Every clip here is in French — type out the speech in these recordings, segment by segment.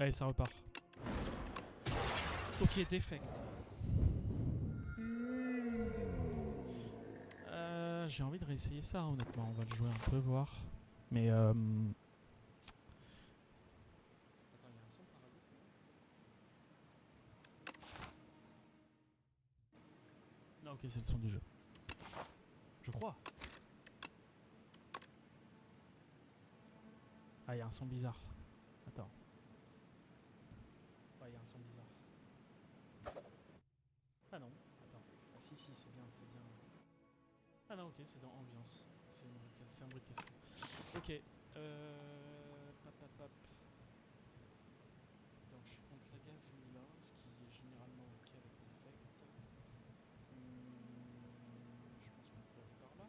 Allez, ça repart. Ok, défect. J'ai envie de réessayer ça, honnêtement. On va le jouer un peu, voir. Mais Attends, il y a un son parasite. Non, ok, c'est le son du jeu. Je crois. Ah, il y a un son bizarre. Attends. Ouais, il y a un son bizarre. Ah non, attends. Ah si, si, c'est bien, c'est bien. Ah non, ok, c'est dans ambiance. C'est un bruit de casque. Ok. Pap, pap, pap. Donc je suis contre la gaffe là, ce qui est généralement ok avec l'effect. Je pense qu'on peut aller par là.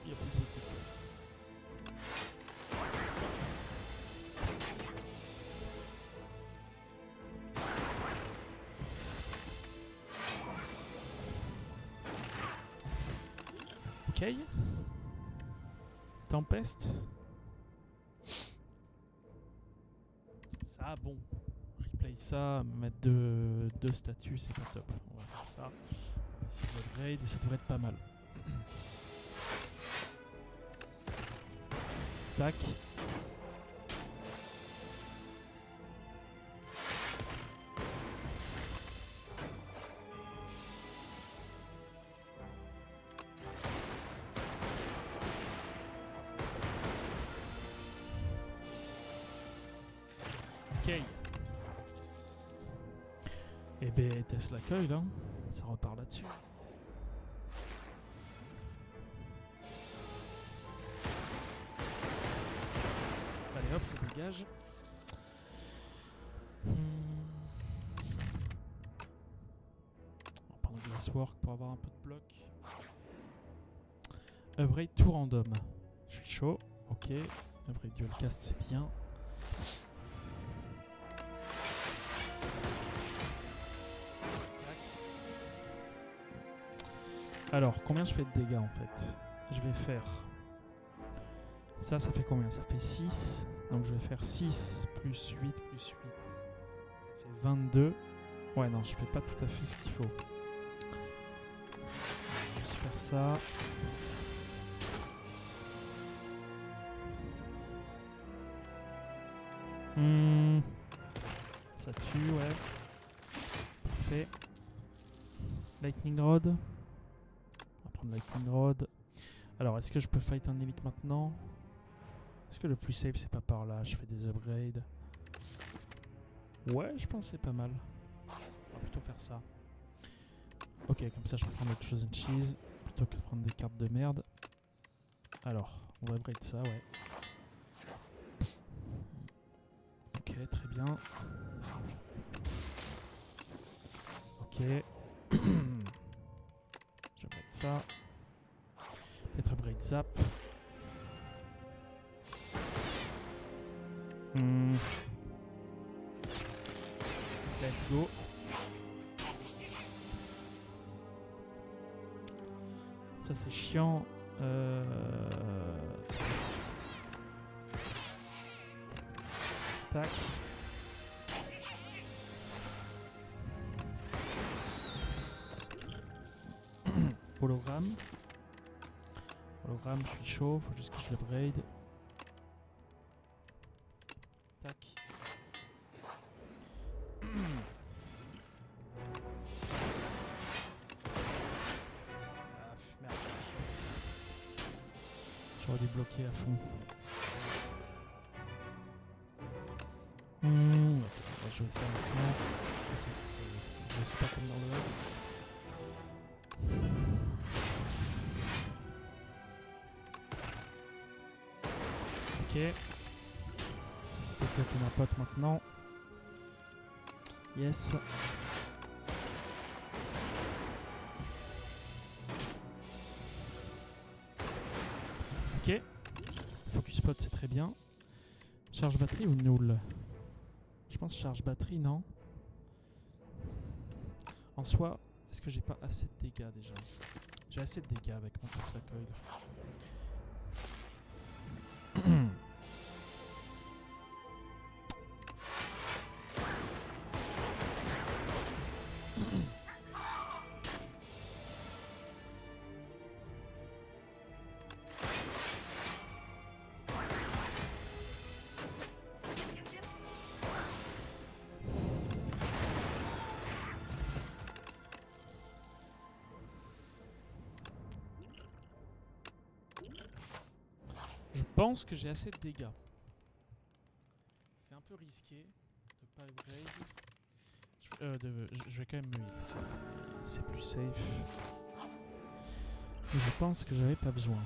Il n'y a pas de bruit de casque. Ok. Tempest. Ça, bon. Replay ça, mettre deux statues, c'est pas top. On va faire ça. On va essayer de upgrade et ça devrait être pas mal. Tac. Ok. Et ben Tesla Coil, hein. Ça repart là-dessus. Allez hop, ça dégage. On va prendre Glasswork pour avoir un peu de bloc. Upgrade tout random. Je suis chaud. Ok. Upgrade dual cast, c'est bien. Alors, combien je fais de dégâts en fait? Je vais faire... Ça fait combien? Ça fait 6. Donc je vais faire 6 plus 8 plus 8. Ça fait 22. Ouais, non, je fais pas tout à fait ce qu'il faut. Je vais juste faire ça. Ça tue, ouais. Parfait. Lightning Rod. On va prendre Lightning Rod. Alors, est-ce que je peux fight un élite maintenant? Est-ce que le plus safe c'est pas par là? Je fais des upgrades. Ouais, je pense que c'est pas mal. On va plutôt faire ça. Ok, comme ça je peux prendre autre chose en cheese plutôt que de prendre des cartes de merde. Alors, on va upgrade ça, ouais. Ok, très bien. Ok. J'upgrade ça. Peut-être upgrade zap. Let's go. Ça c'est chiant. Tac. Hologramme. Hologramme, je suis chaud. Faut juste que je l'upgrade. Tac. Merde. J'aurais dû bloquer à fond. On va jouer ça maintenant. Je suis pas comme dans le web. Ok. Peut-être ma pote maintenant. Yes. Ok. Focus pot, c'est très bien. Charge batterie ou null? Je pense charge batterie, non? En soi, est-ce que j'ai pas assez de dégâts déjà? J'ai assez de dégâts avec mon Tesla Coil. pense que j'ai assez de dégâts. C'est un peu risqué de pas upgrade. Je vais quand même me heal. C'est plus safe. Mais je pense que j'avais pas besoin.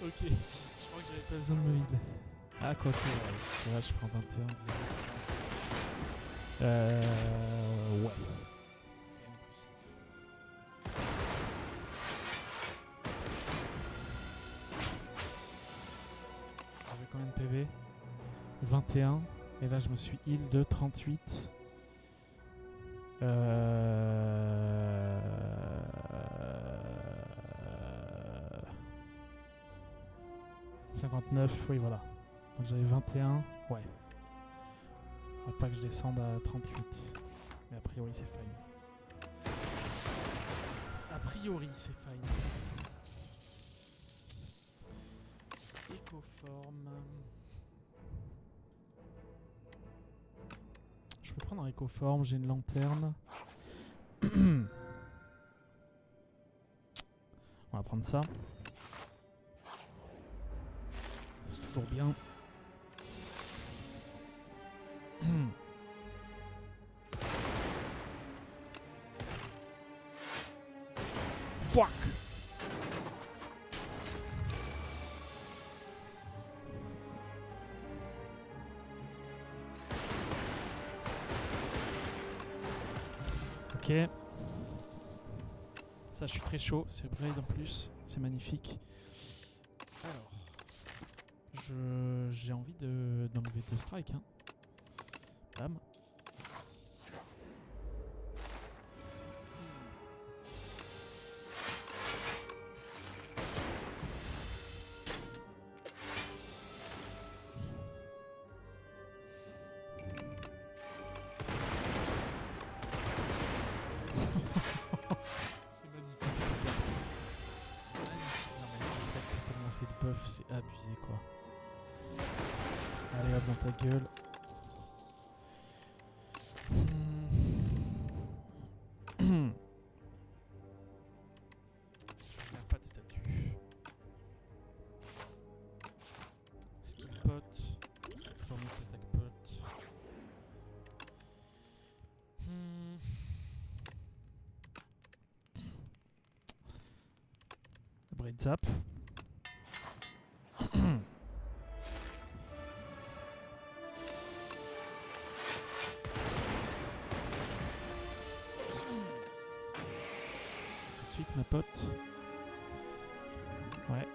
Ok, je crois que j'avais pas besoin de me heal. Ah, quoi que, là, je prends 21. Ouais. J'avais combien de PV? 21. Et là, je me suis heal de 38. 59, oui, voilà. Donc j'avais 21. Ouais. Faudrait pas que je descende à 38. Mais a priori, c'est fine. A priori, c'est fine. Écoforme. Je peux prendre un écoforme, j'ai une lanterne. On va prendre ça. C'est toujours bien. Fuck! Ok. Ça, je suis très chaud. C'est braid en plus. C'est magnifique. Alors. J'ai envie d'enlever 2 strikes. Hein. Bam. C'est magnifique cette carte. C'est magnifique. Non mais en fait c'est tellement fait de buff, c'est abusé quoi. Allez hop dans ta gueule. Je regarde pas de statut. Skill pot. C'est toujours mieux que l'attaque pot. Braid zap. Tout de suite ma pote. Ouais.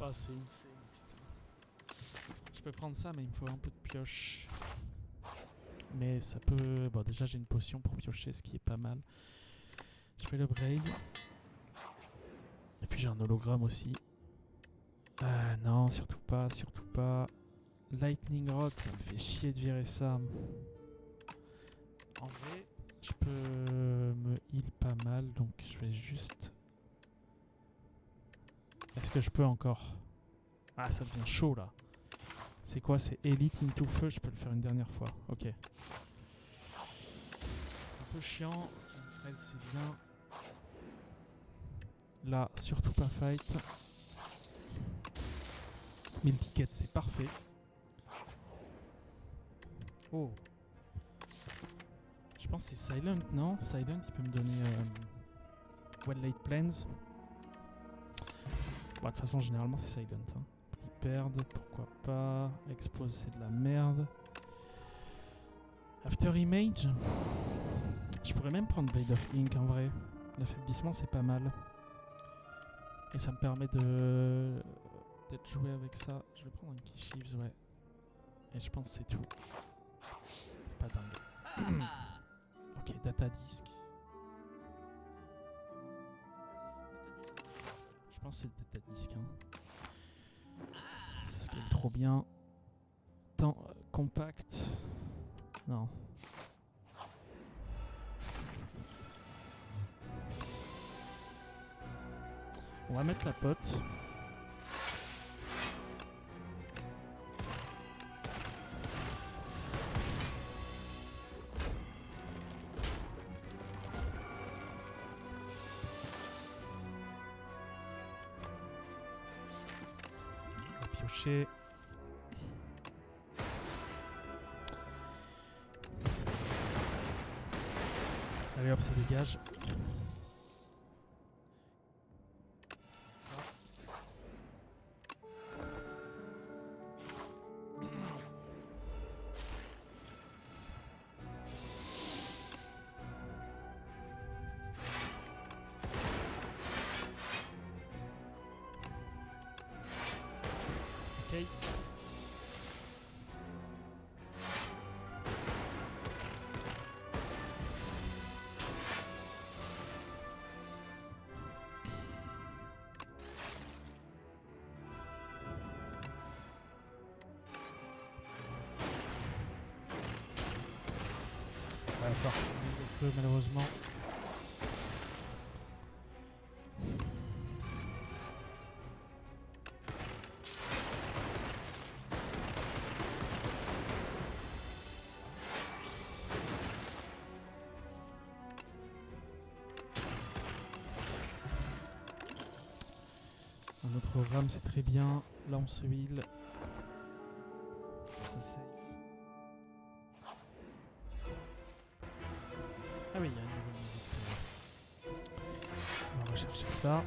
Oh, c'est insane, putain. Je peux prendre ça, mais il me faut un peu de pioche. Mais ça peut... Bon, déjà, j'ai une potion pour piocher, ce qui est pas mal. Je fais le braid. Et puis, j'ai un hologramme aussi. Ah non, surtout pas, surtout pas. Lightning Rod, ça me fait chier de virer ça. En vrai, je peux me heal pas mal, donc je vais juste... Est-ce que je peux encore? Ah, ça devient chaud là. C'est quoi? C'est Elite into feu. Je peux le faire une dernière fois. Ok. Un peu chiant. Elle, c'est bien. Là, surtout pas fight. 1000 tickets, c'est parfait. Oh. Je pense que c'est Silent, non? Silent, il peut me donner Well Laid Plans. Bon, de toute façon, généralement, c'est Silent. Hein. Prepared, pourquoi pas. Expose, c'est de la merde. After Image. Je pourrais même prendre Blade of Ink, en vrai. L'affaiblissement, c'est pas mal. Et ça me permet d'être joué avec ça. Je vais prendre un Key Sheaves, ouais. Et je pense que c'est tout. C'est pas dingue. Ok, Data Disk. Je pense que c'est peut-être à disque. Hein. Ça scale trop bien. Temps compact. Non. On va mettre la pote. On va piocher. Allez hop, ça dégage. Ok. Il va falloir le feu malheureusement. Un autre programme c'est très bien. Là on se heal. Ça c'est... Ah oui, il y a une nouvelle musique, c'est vrai. On va rechercher ça.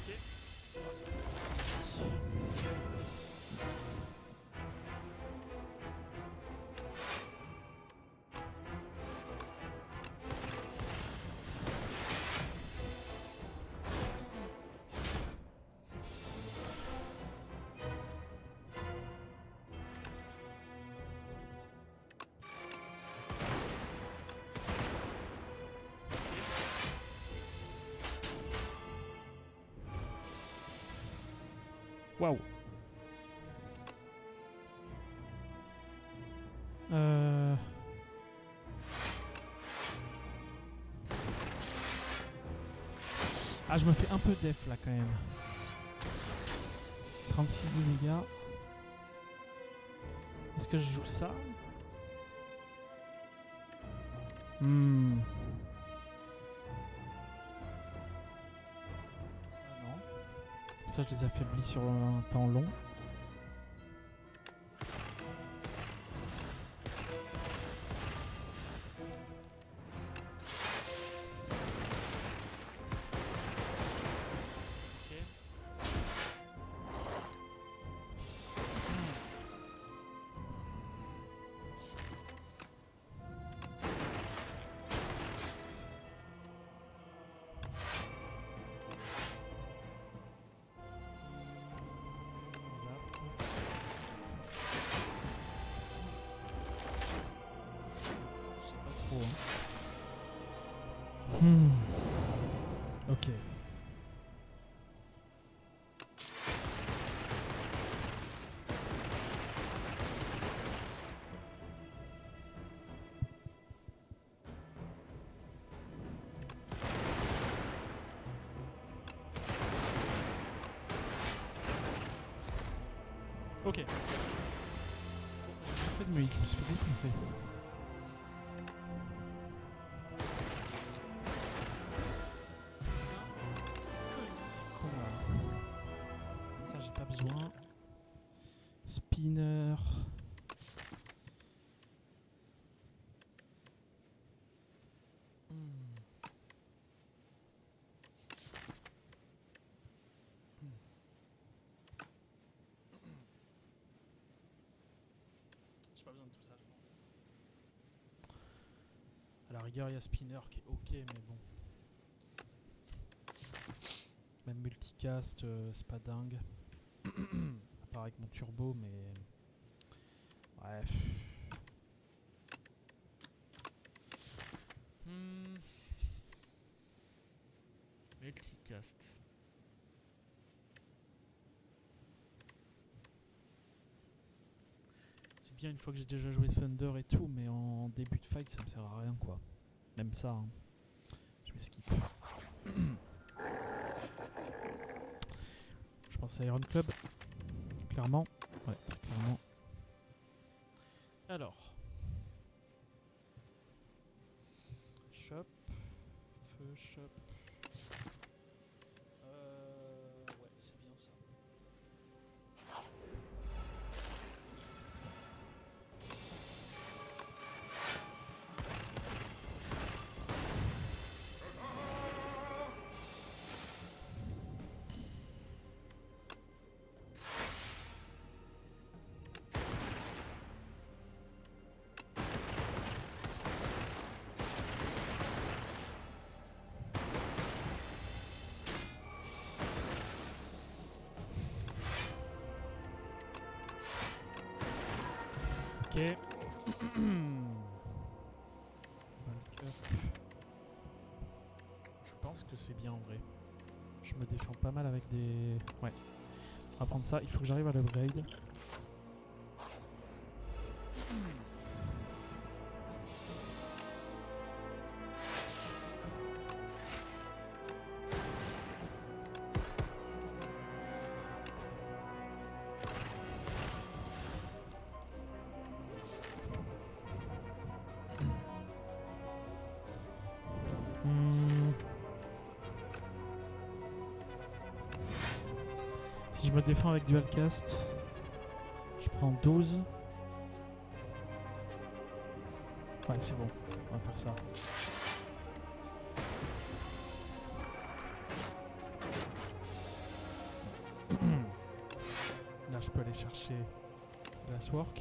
Ok. Ah, c'est parti. Waouh. Ah, je me fais un peu def là quand même. 36 de dégâts. Est-ce que je joue ça? Ça non. Ça, je les affaiblis sur un temps long. Ok. Ok. J'ai fait de musique, je me suis fait défoncer. Ça, j'ai pas besoin. Spinner. J'ai pas besoin de tout ça, je pense. À la rigueur, il y a Spinner qui est ok, mais bon. Même multicast, c'est pas dingue. À part avec mon turbo, mais... Bref. Duelcast. C'est bien une fois que j'ai déjà joué Thunder et tout, mais en début de fight ça me sert à rien quoi. Même ça, hein. Je vais skip. Je pense à Iron Club, clairement. Ouais, très clairement. Alors. Shop. Feu, shop. Ouais, c'est bien ça. Ok. Bulk up. Je pense que c'est bien en vrai. Je me défends pas mal avec des... Ouais. On va prendre ça. Il faut que j'arrive à l'upgrade. Si je me défends avec Dualcast, je prends 12. Ouais, c'est bon. On va faire ça. Là, je peux aller chercher Glasswork.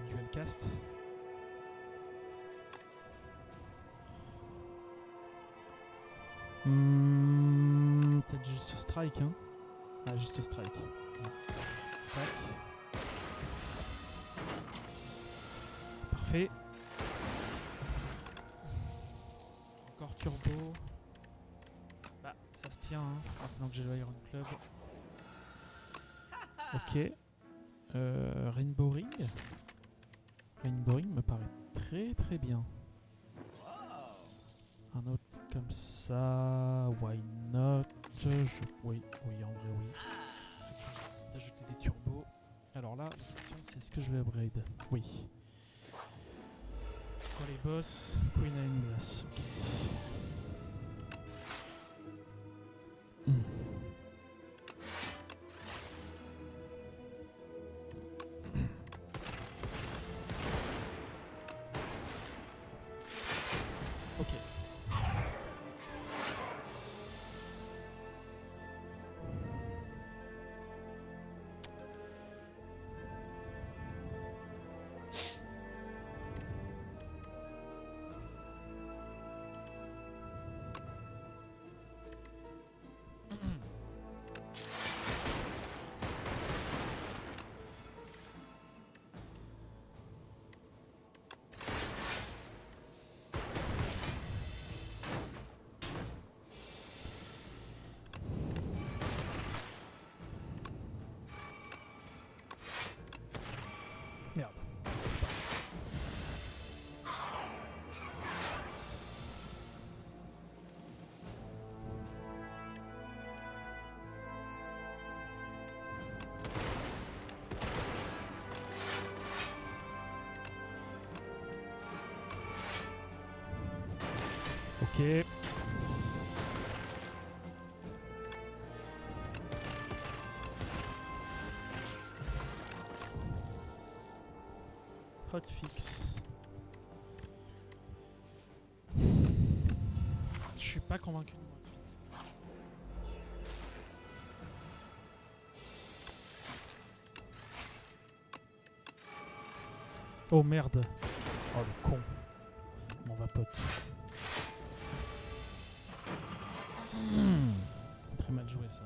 Dualcast. Peut-être juste strike, hein. Ah, juste strike. Tac. Parfait. Encore turbo. Bah, ça se tient, hein, maintenant que j'ai le Iron Club. Ok. Rainbow Ring. Rainbow Ring me paraît très très bien. Un autre comme ça, why not? Oui, en vrai oui. D'ajouter des turbos. Alors là, la question c'est est-ce que je vais upgrade? Oui. Pour les boss, Queen à une glace. Ok. Ok. Merde. Ok. Hotfix. Je suis pas convaincu de mon hotfix. Oh merde. Oh le con. Mon vapote. Très mal joué ça.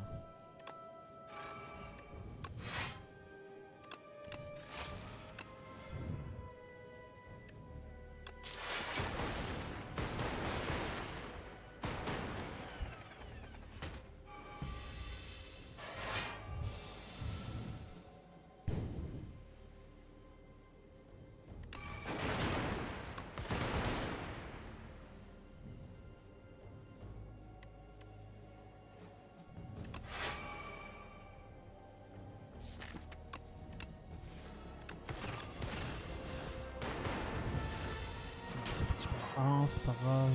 1, c'est pas grave.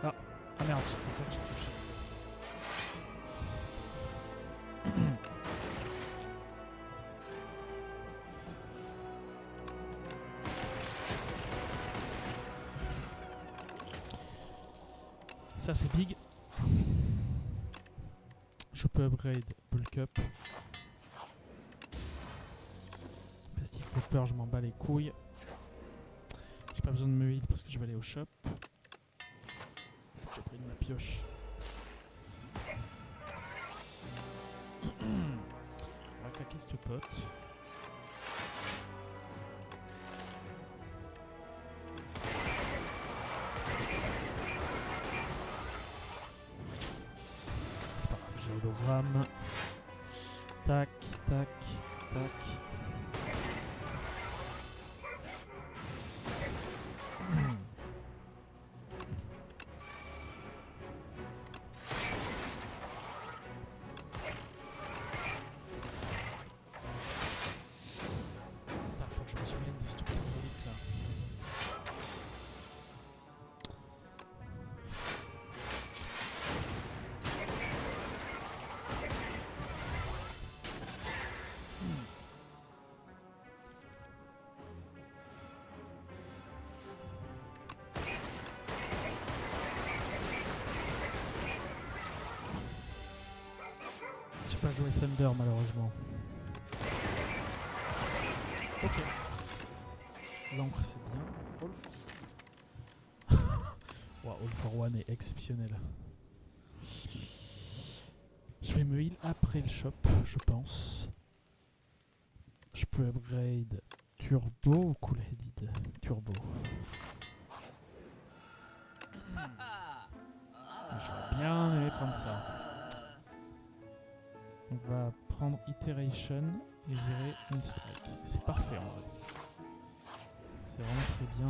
Ah, ah merde, c'est ça que j'ai touché. Ça c'est big. Je peux upgrade bulk up. Plastic Popper, je m'en bats les couilles. J'ai pas besoin de me heal parce que je vais aller au shop. J'ai pris de ma pioche. On va claquer cette pote. C'est pas grave, j'ai l'hologramme. Tac, tac, tac. Faut que je me souvienne de ce truc symbolique là. J'ai pas joué Thunder malheureusement. Ok. L'encre c'est bien. All for... wow, All for One est exceptionnel. Je vais me heal après le shop, je pense. Je peux upgrade Turbo ou Cool Headed? Turbo. J'aurais bien aimé prendre ça. On va prendre Iteration et virer une strike. C'est parfait en vrai. C'est vraiment très bien.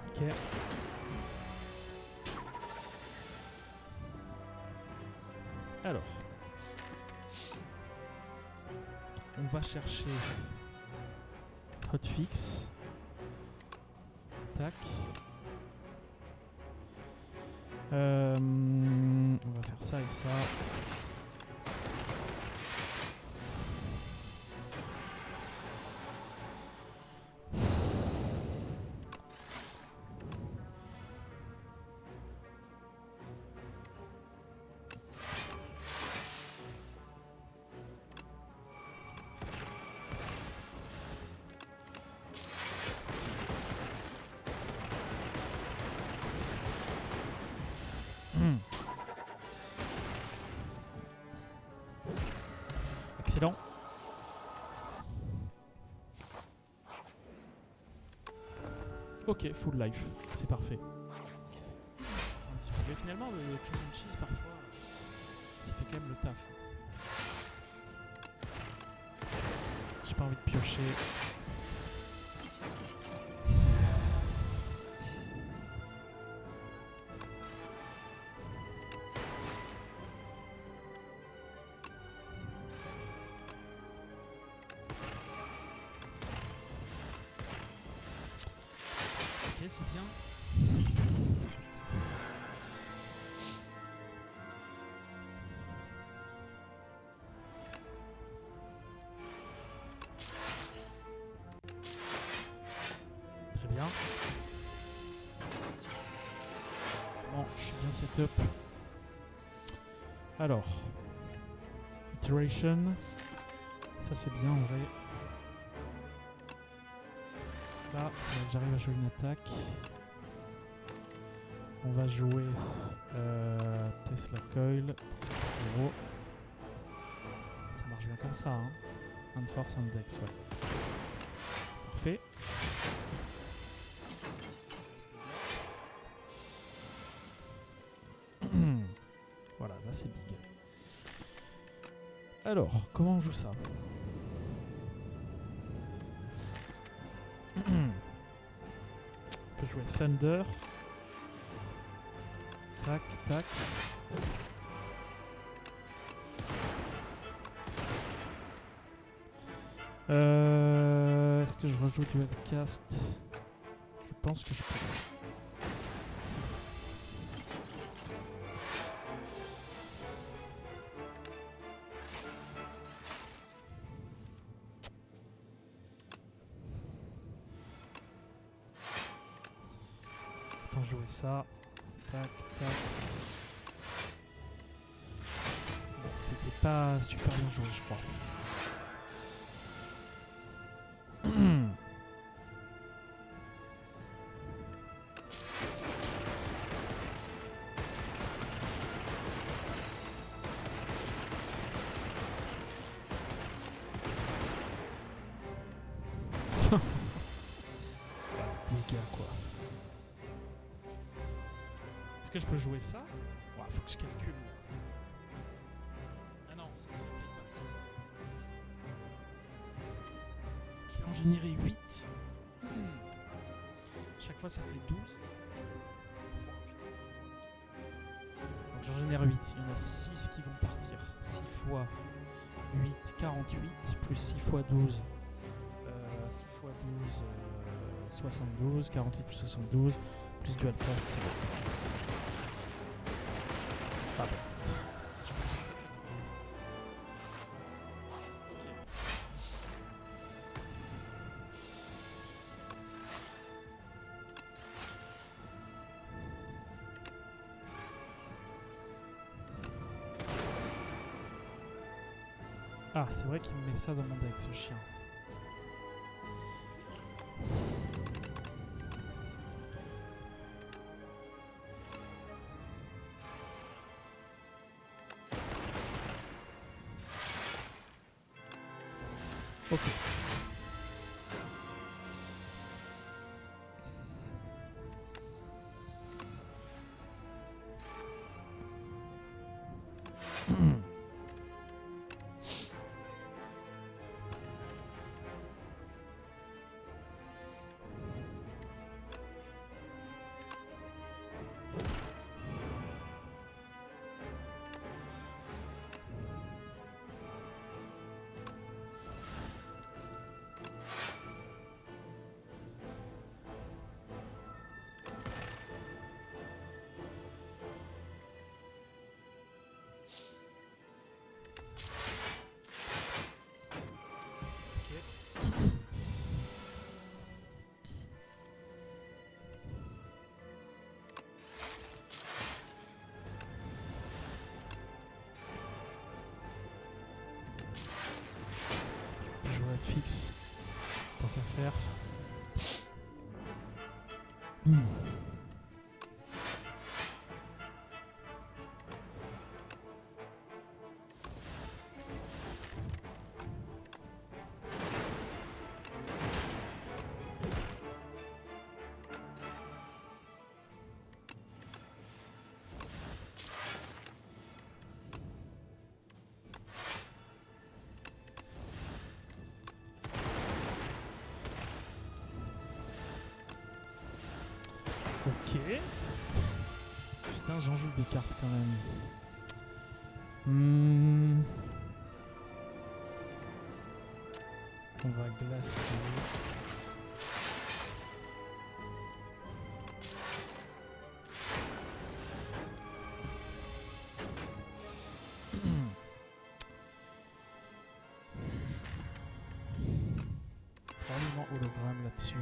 Ok. Alors. On va chercher Hotfix. Tac. On va faire ça et ça. Excellent. Ok, full life, c'est parfait. Mais finalement, le Chosen Cheese, parfois, ça fait quand même le taf. J'ai pas envie de piocher. Ok, c'est bien. Très bien. Bon, je suis bien setup. Alors, Iteration. Ça c'est bien en vrai. Là, j'arrive à jouer une attaque. On va jouer Tesla Coil. 0. Ça marche bien comme ça, hein. Un force, un dex, ouais. Parfait. Voilà, là c'est big. Alors, comment on joue ça? On peut jouer Thunder. Tac, tac. Est-ce que je rejoue du webcast? Je pense que je peux. Jouer ça. Tac, tac. Bon, c'était pas super bien joué, je crois. Dégâts, quoi. Est-ce que je peux jouer ça? Ouais, faut que je calcule. Ah non, ça se réplique pas. Ça se je vais en générer 8. Chaque fois, ça fait 12. Donc j'en génère 8. Il y en a 6 qui vont partir. 6 fois 8, 48. Plus 6 fois 12. 6 fois 12, 72. 48 plus 72. Plus dual cast, c'est bon. Ah bon. Ah, c'est vrai qu'il me met ça dans mon deck, ce chien. Ok. Fixe, tant qu'à faire. Ok. Putain, j'en joue des cartes quand même. On va glacer. Probablement hologramme là-dessus.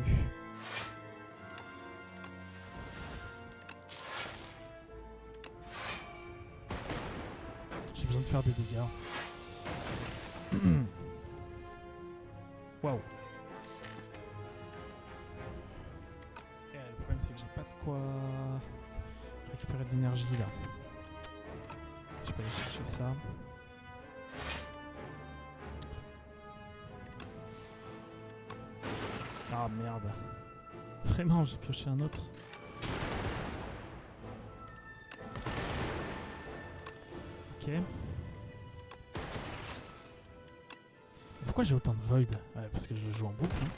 J'ai besoin de faire des dégâts. Waouh. Le problème c'est que j'ai pas de quoi récupérer de l'énergie là. Je peux aller chercher ça. Ah merde. Vraiment, j'ai pioché un autre. Ok. pourquoi j'ai autant de Void? Ouais, parce que je joue en boucle. Hein.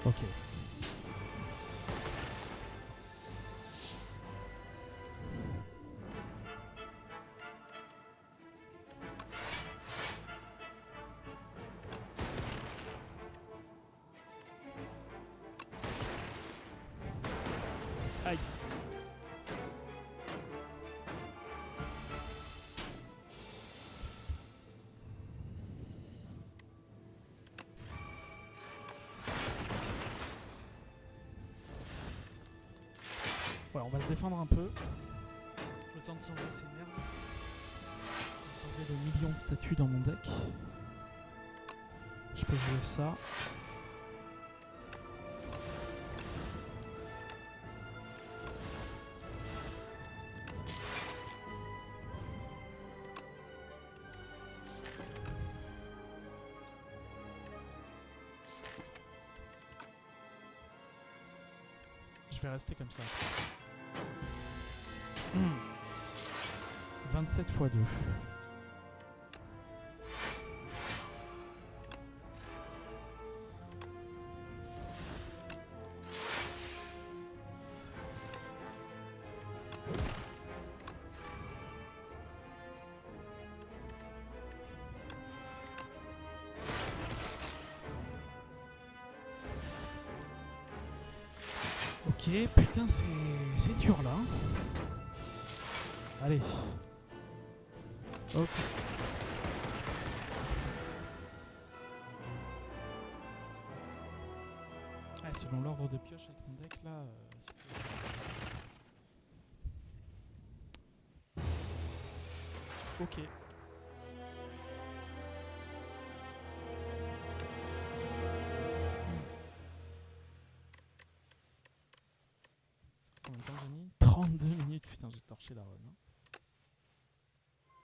Ok. Aïe. Ouais, on va se défendre un peu. Le temps de sauver ces merdes. Sauver des millions de statues dans mon deck. Je peux jouer ça. Je vais rester comme ça. 27 x 2. Ok, putain, c'est dur là. Allez. Ok. Ah, selon l'ordre de pioche avec mon deck là, ok. Combien de temps j'ai mis 32 minutes, putain j'ai torché la run. Hein.